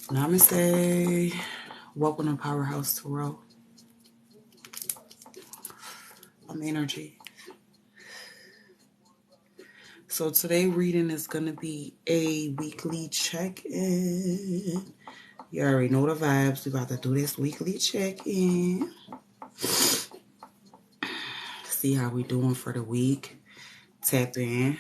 Namaste. Welcome to Powerhouse Tarot. I'm Energy. So today reading is going to be a weekly check-in. You already know the vibes. We're about to do this weekly check-in. See how we doing for the week. Tap in.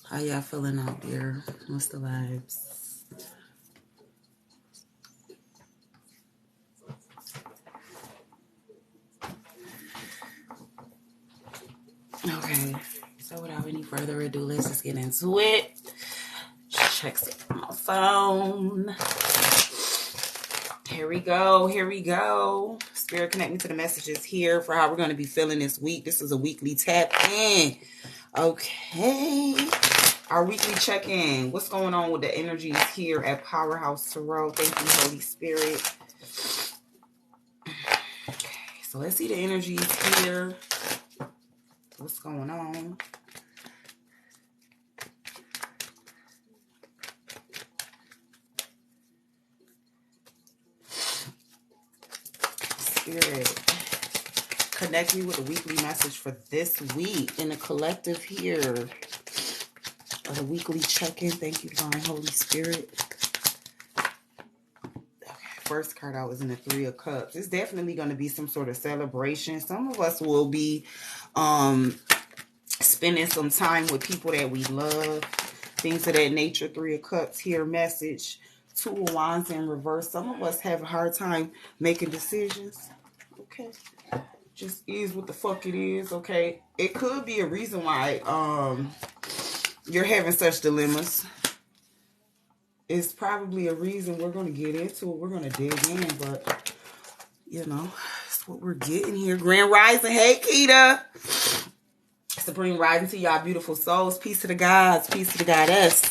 How y'all feeling out there? What's the vibes? Okay. So without any further ado, let's just get into it. Check my phone. Here we go. Spirit, connect me to the messages here for how we're going to be feeling this week. This is a weekly tap in. Okay. Our weekly check-in. What's going on with the energies here at Powerhouse Tarot? Thank you, Holy Spirit. Okay, so let's see the energies here. What's going on? Spirit, connect me with a weekly message for this week in the collective here. The weekly check-in. Thank you, Divine Holy Spirit. Okay, first card out was in the Three of Cups. It's definitely going to be some sort of celebration. Some of us will be spending some time with people that we love. Things of that nature. Three of Cups here. Message. Two of Wands in reverse. Some of us have a hard time making decisions. Okay. Just is what the fuck it is. Okay. It could be a reason why you're having such dilemmas. It's probably a reason. We're going to get into it. We're going to dig in, but you know, it's what we're getting here. Grand Rising. Hey, Keita. Supreme Rising to y'all beautiful souls. Peace to the gods. Peace to the goddess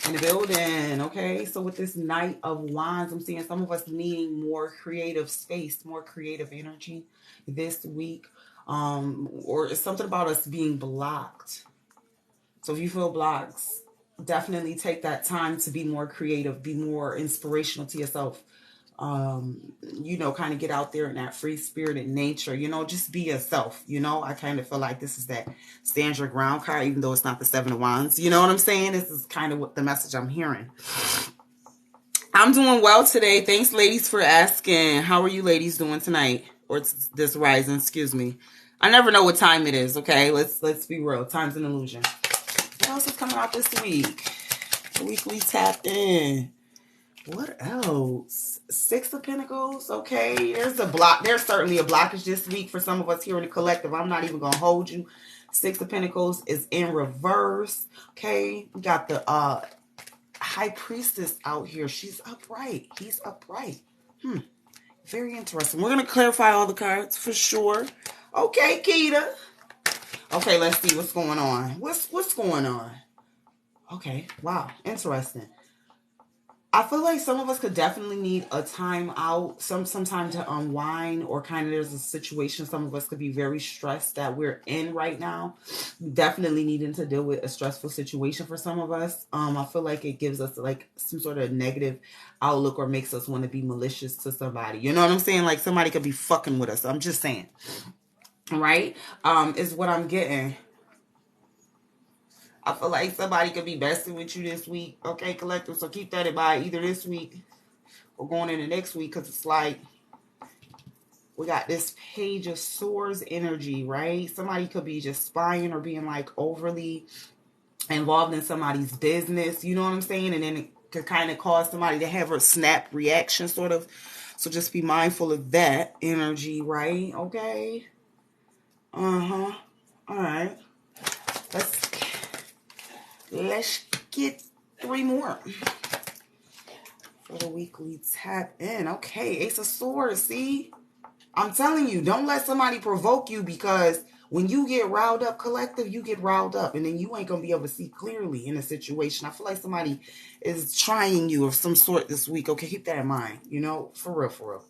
in the building. Okay, so with this Knight of Wands, I'm seeing some of us needing more creative space, more creative energy this week. Or it's something about us being blocked. So if you feel blocked, definitely take that time to be more creative, be more inspirational to yourself. You know, kind of get out there in that free spirited nature, you know, just be yourself. You know, I kind of feel like this is that stand your ground card, even though it's not the Seven of Wands. You know what I'm saying? This is kind of what the message I'm hearing. I'm doing well today. Thanks, ladies, for asking. How are you ladies doing tonight? Or this rising, excuse me. I never know what time it is, okay? Let's be real. Time's an illusion. What else is coming out this week? Weekly tap in. What else? Six of Pentacles. Okay, there's a block. There's certainly a blockage this week for some of us here in the collective. I'm not even gonna hold you. Six of Pentacles is in reverse. Okay, we got the High Priestess out here. She's upright. He's upright. Very interesting. We're gonna clarify all the cards for sure. Okay, Keita. Okay, let's see what's going on. What's going on? Okay, wow, interesting. I feel like some of us could definitely need a time out, some time to unwind, or kind of there's a situation some of us could be very stressed that we're in right now. Definitely needing to deal with a stressful situation for some of us. I feel like it gives us like some sort of negative outlook or makes us want to be malicious to somebody. You know what I'm saying? Like somebody could be fucking with us. I'm just saying. Right? Is what I'm getting. I feel like somebody could be messing with you this week. Okay, collective. So keep that in mind either this week or going into next week, because it's like we got this Page of Swords energy, right? Somebody could be just spying or being like overly involved in somebody's business. You know what I'm saying? And then it could kind of cause somebody to have a snap reaction sort of. So just be mindful of that energy, right? Okay. All right. Let's get three more for the weekly tap in. Okay, Ace of Swords. See, I'm telling you, don't let somebody provoke you, because When you get riled up, collective, you get riled up, and then you ain't gonna be able to see clearly in a situation. I feel like somebody is trying you of some sort this week. Okay, keep that in mind. You know, for real, for real.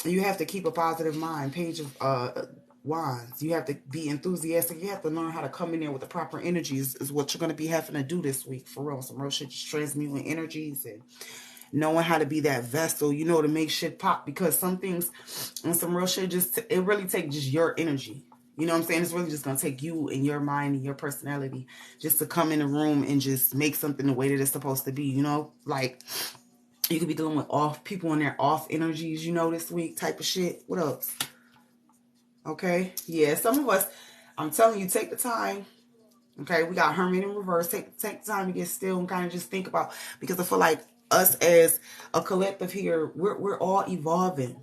You have to keep a positive mind. Page of Wands. You have to be enthusiastic. You have to learn how to come in there with the proper energies. Is what you're gonna be having to do this week, for real. Some real shit, just transmuting energies and knowing how to be that vessel, you know, to make shit pop. Because some things and some real shit just, it really takes just your energy. You know what I'm saying? It's really just going to take you and your mind and your personality just to come in the room and just make something the way that it's supposed to be, you know? Like, you could be dealing with off people in their off energies, you know, this week type of shit. What else? Okay. Yeah, some of us, I'm telling you, take the time. Okay, we got Hermit in reverse. Take the time to get still and kind of just think about, because I feel like us as a collective here, we're all evolving.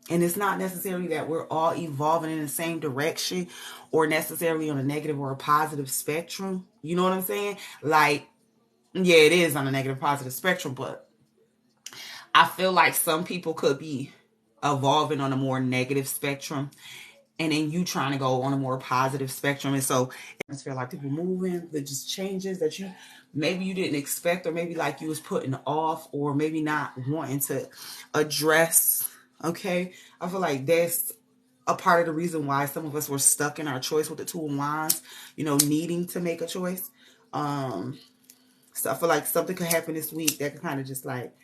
And it's not necessarily that we're all evolving in the same direction or necessarily on a negative or a positive spectrum. You know what I'm saying? Like, yeah, it is on a negative positive spectrum, but I feel like some people could be evolving on a more negative spectrum, and then you trying to go on a more positive spectrum. And so it's feel like people moving, the just changes that you maybe you didn't expect, or maybe like you was putting off, or maybe not wanting to address. Okay, I feel like that's a part of the reason why some of us were stuck in our choice with the Two of Wands, you know, needing to make a choice. So I feel like something could happen this week that could kind of just like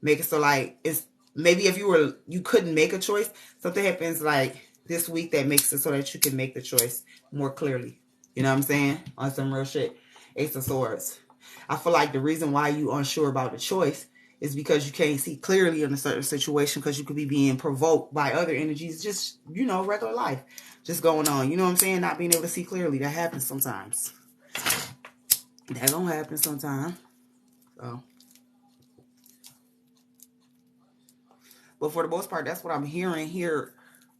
make it so like it's maybe if you couldn't make a choice, something happens like this week that makes it so that you can make the choice more clearly. You know what I'm saying? On some real shit. Ace of Swords. I feel like the reason why you unsure about the choice is because you can't see clearly in a certain situation, because you could be being provoked by other energies, just, you know, regular life just going on. You know what I'm saying? Not being able to see clearly. That happens sometimes. That gonna happen sometime. So, but for the most part, that's what I'm hearing here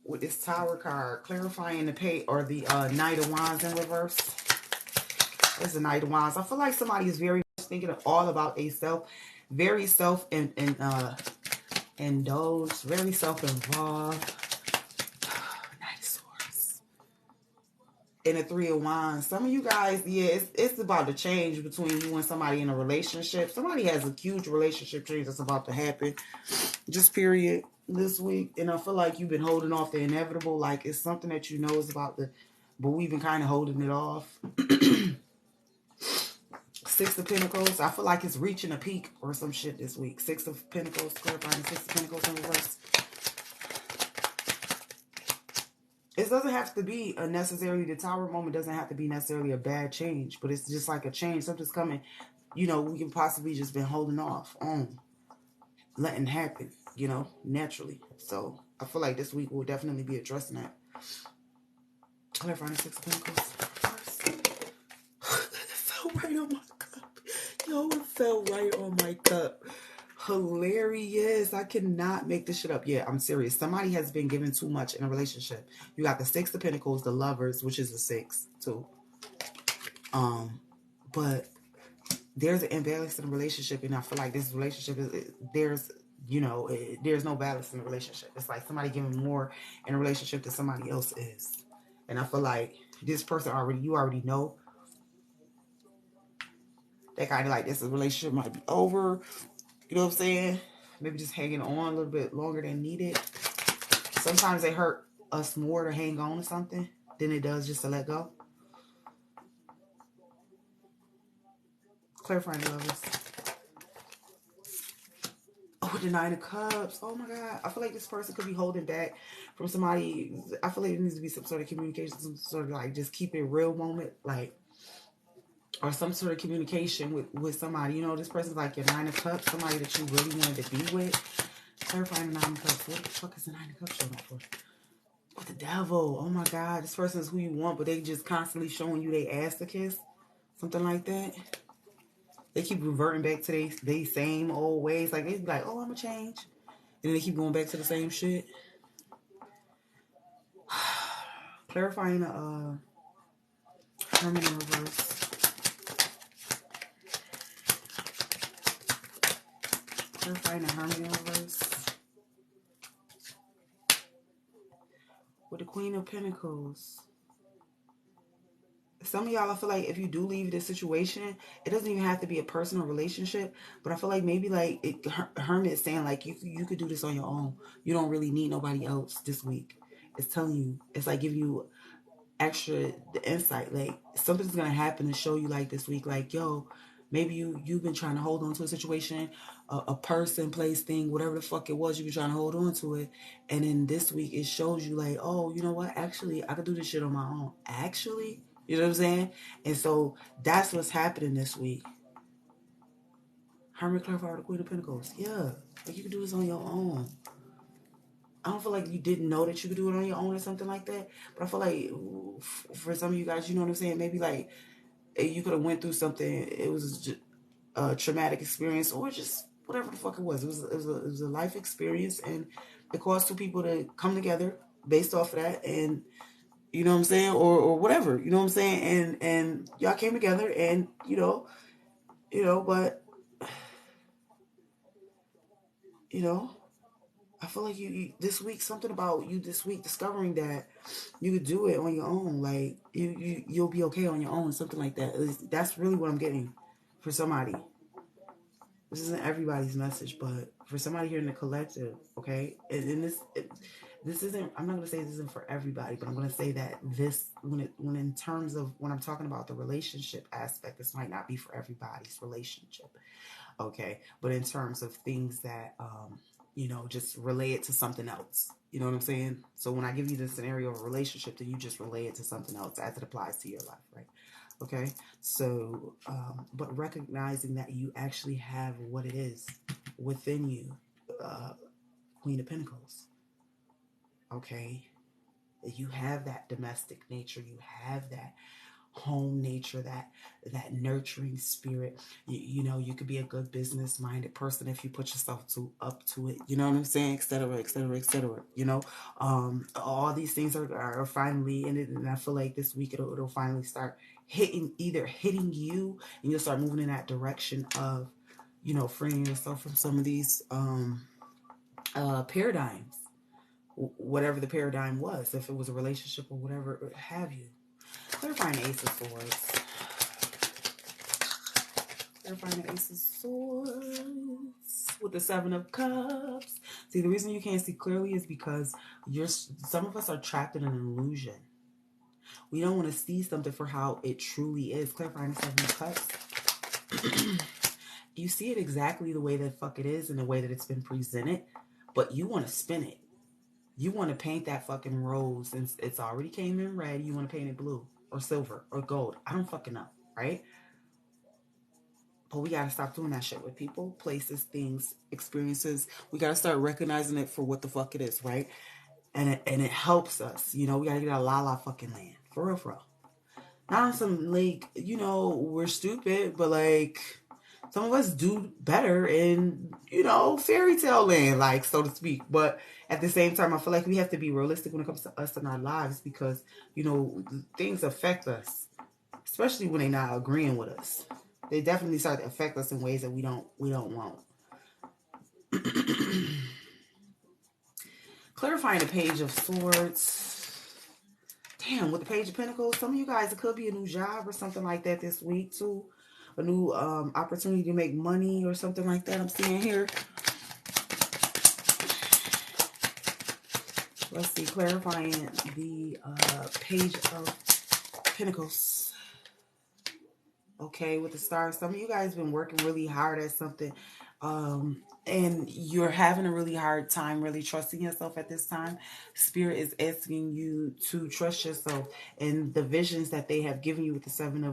with this Tower card, clarifying the pay, or the Knight of Wands in reverse. There's the Knight of Wands. I feel like somebody is very much thinking all about a self, very self and indulged, very self-involved. Knight of Swords. And the Three of Wands. Some of you guys, yeah, it's about to change between you and somebody in a relationship. Somebody has a huge relationship change that's about to happen. Just period this week. And I feel like you've been holding off the inevitable. Like it's something that you know is about to, but we've been kind of holding it off. Six of Pentacles. I feel like it's reaching a peak or some shit this week. Six of Pentacles, clarifying Six of Pentacles in reverse. It doesn't have to be a necessarily, the Tower moment doesn't have to be necessarily a bad change, but it's just like a change. Something's coming. You know, we can possibly just been holding off on letting happen, you know, naturally. So I feel like this week we'll definitely be addressing that. Clarifying Six of Pentacles. It fell right on my cup. Yo, it fell right on my cup. Hilarious. I cannot make this shit up. Yeah, I'm serious. Somebody has been given too much in a relationship. You got the Six of Pentacles, the Lovers, which is the six too. But there's an imbalance in a relationship, and I feel like this relationship is there's, you know, there's no balance in the relationship. It's like somebody giving more in a relationship than somebody else is. And I feel like this person you already know that kind of like this relationship might be over. You know what I'm saying? Maybe just hanging on a little bit longer than needed. Sometimes they hurt us more to hang on to something than it does just to let go. Clarifying the Lovers. Oh, the Nine of Cups. Oh my God. I feel like this person could be holding back from somebody. I feel like there needs to be some sort of communication, some sort of like just keep it real moment. Like, or some sort of communication with somebody. You know, this person's like your Nine of Cups, somebody that you really wanted to be with. Clarifying the Nine of Cups. What the fuck is the Nine of Cups showing up for? With the Devil. Oh my God. This person is who you want, but they just constantly showing you they ass to kiss. Something like that. They keep reverting back to they same old ways. Like, they be like, oh, I'm going to change. And then they keep going back to the same shit. Clarifying the Hermit in reverse. Clarifying the Hermit in reverse. with the Queen of Pentacles. Some of y'all, I feel like if you do leave this situation, it doesn't even have to be a personal relationship, but I feel like maybe like Hermit is saying like you could do this on your own. You don't really need nobody else this week. It's telling you, it's like giving you extra the insight. Like something's gonna happen to show you like this week, like yo, maybe you've been trying to hold on to a situation, a person, place, thing, whatever the fuck it was, you've been trying to hold on to it, and then this week it shows you like, oh, you know what? Actually, I could do this shit on my own. Actually. You know what I'm saying? And so that's what's happening this week. Hermit clarified the Queen of Pentacles. Yeah. Like you can do this on your own. I don't feel like you didn't know that you could do it on your own or something like that. But I feel like for some of you guys, you know what I'm saying? Maybe like you could have went through something. It was just a traumatic experience or just whatever the fuck it was. It was a life experience, and it caused two people to come together based off of that, and you know what I'm saying, or whatever, you know what I'm saying, and y'all came together, and you know, but you know, I feel like you this week, something about you this week discovering that you could do it on your own, like you'll be okay on your own, something like that. That's really what I'm getting for somebody. This isn't everybody's message, but for somebody here in the collective, okay, and this isn't, I'm not going to say this isn't for everybody, but I'm going to say that this, when in terms of when I'm talking about the relationship aspect, this might not be for everybody's relationship, okay, but in terms of things that just relay it to something else, you know what I'm saying? So when I give you the scenario of a relationship, then you just relay it to something else as it applies to your life, right? Okay, so but recognizing that you actually have what it is within you, Queen of Pentacles. Okay, you have that domestic nature, you have that home nature, that nurturing spirit. You could be a good business minded person if you put yourself up to it, you know what I'm saying, etc., etc., etc. All these things are finally in it, and I feel like this week it'll finally start hitting you, and you'll start moving in that direction of freeing yourself from some of these paradigms, whatever the paradigm was, if it was a relationship or whatever have you. Clarifying the Ace of Swords. Clarifying the Ace of Swords with the Seven of Cups. See, the reason you can't see clearly is because some of us are trapped in an illusion. We don't want to see something for how it truly is. Clarifying the Seven of Cups. You see it exactly the way that fuck it is and the way that it's been presented, but you want to spin it. You want to paint that fucking rose, and it's already came in red. You want to paint it blue or silver or gold. I don't fucking know, right? But we got to stop doing that shit with people, places, things, experiences. We got to start recognizing it for what the fuck it is, right? And it helps us. We got to get out of la fucking land. For real, for real. Not on some, like, we're stupid, but, like, some of us do better in, fairy tale land, like, so to speak. But at the same time, I feel like we have to be realistic when it comes to us and our lives because, things affect us, especially when they're not agreeing with us. They definitely start to affect us in ways that we don't want. Clarifying the Page of Swords. Damn, with the Page of Pentacles, some of you guys, it could be a new job or something like that this week too. A new opportunity to make money or something like that I'm seeing here. Let's see, clarifying the Page of Pentacles. Okay, with the stars, some of you guys have been working really hard at something, and you're having a really hard time really trusting yourself at this time. Spirit is asking you to trust yourself and the visions that they have given you with the Seven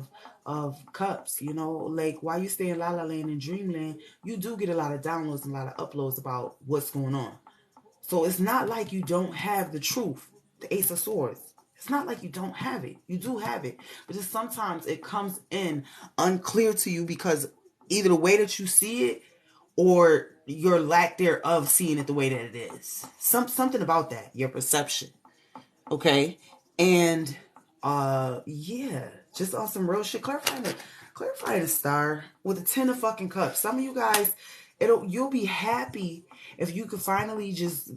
of Cups. Like while you stay in La La Land and Dreamland, you do get a lot of downloads and a lot of uploads about what's going on. So it's not like you don't have the truth, the Ace of Swords. It's not like you don't have it. You do have it. But just sometimes it comes in unclear to you because either the way that you see it or your lack thereof seeing it the way that it is. Something about that, your perception. Okay? And just on some real shit. Clarify the star with a 10 of fucking cups. Some of you guys, you'll be happy if you could finally just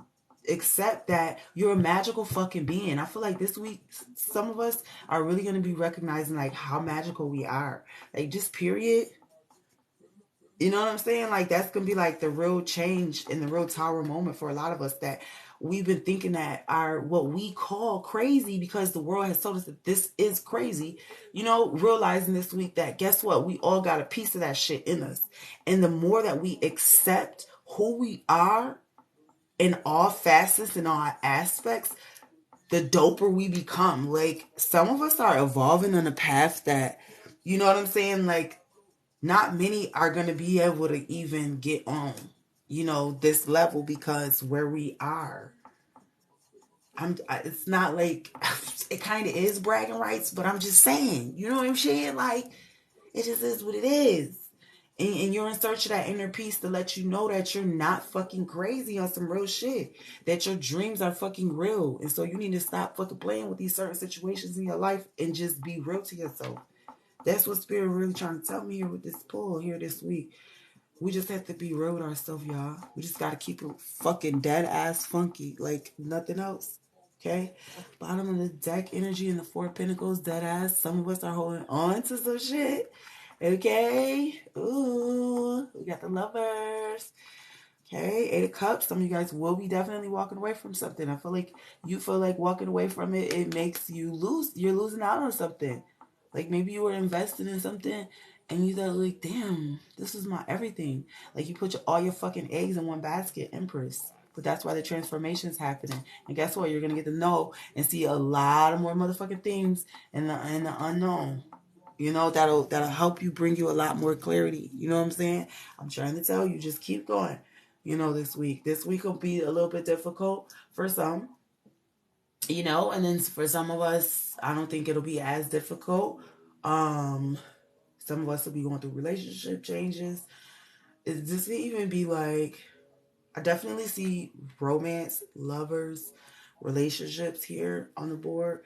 accept that you're a magical fucking being. I feel like this week, some of us are really going to be recognizing like how magical we are. Like just period. You know what I'm saying? Like that's going to be like the real change and the real tower moment for a lot of us, that we've been thinking that are what we call crazy because the world has told us that this is crazy. You know, realizing this week that guess what? We all got a piece of that shit in us. And the more that we accept who we are in all facets and all aspects, the doper we become. Like some of us are evolving on a path that, you know what I'm saying? Like not many are going to be able to even get on, you know, this level because where we are. It's not like, it kind of is bragging rights, but I'm just saying, you know what I'm saying? Like, it just is what it is. And you're in search of that inner peace to let you know that you're not fucking crazy on some real shit. That your dreams are fucking real. And so you need to stop fucking playing with these certain situations in your life and just be real to yourself. That's what Spirit really trying to tell me here with this pull here this week. We just have to be real with ourselves, y'all. We just got to keep it fucking dead ass funky. Like nothing else. Okay? Bottom of the deck energy in the Four of Pentacles, dead ass. Some of us are holding on to some shit. Okay? Ooh. We got the Lovers. Okay? Eight of Cups. Some of you guys will be definitely walking away from something. I feel like you feel like walking away from it, it makes you lose. You're losing out on something. Like maybe you were investing in something and you thought like, damn, this is my everything. Like you put all your fucking eggs in one basket, Empress. But that's why the transformation is happening. And guess what? You're going to get to know and see a lot of more motherfucking things in the unknown. You know, that'll help you, bring you a lot more clarity. You know what I'm saying? I'm trying to tell you, just keep going. You know, this week. This week will be a little bit difficult for some. You know, and then for some of us, I don't think it'll be as difficult. Some of us will be going through relationship changes. This could even be like, I definitely see romance, lovers, relationships here on the board.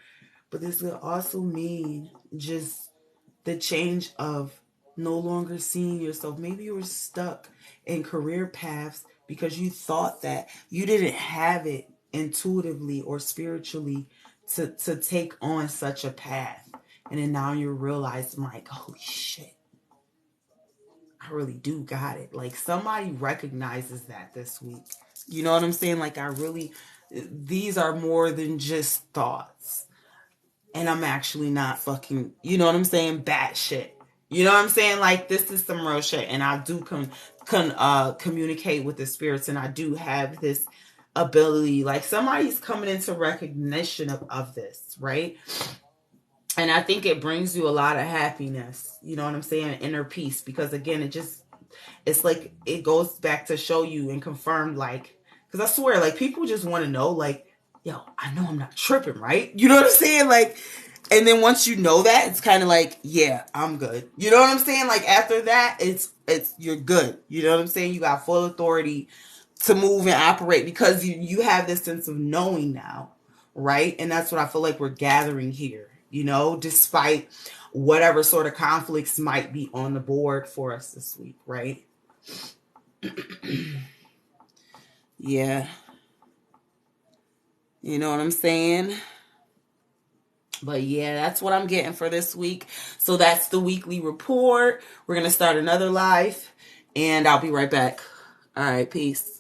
But this could also mean just the change of no longer seeing yourself. Maybe you were stuck in career paths because you thought that you didn't have it intuitively or spiritually to take on such a path. And then now you're realizing like, holy shit, I really do got it. Like somebody recognizes that this week. You know what I'm saying? Like these are more than just thoughts. And I'm actually not fucking, you know what I'm saying? Bad shit. You know what I'm saying? Like this is some real shit. And I do communicate with the spirits, and I do have this ability. Like somebody's coming into recognition of this, right? And I think it brings you a lot of happiness. You know what I'm saying? Inner peace. Because again, it's like it goes back to show you and confirm, like, because I swear, like people just want to know, like, yo, I know I'm not tripping, right? You know what I'm saying? Like, and then once you know that, it's kind of like, yeah, I'm good. You know what I'm saying? Like after that, it's you're good. You know what I'm saying? You got full authority to move and operate because you have this sense of knowing now, right? And that's what I feel like we're gathering here, you know, despite whatever sort of conflicts might be on the board for us this week, right? Yeah. You know what I'm saying? But yeah, that's what I'm getting for this week. So that's the weekly report. We're going to start another live, and I'll be right back. All right, peace.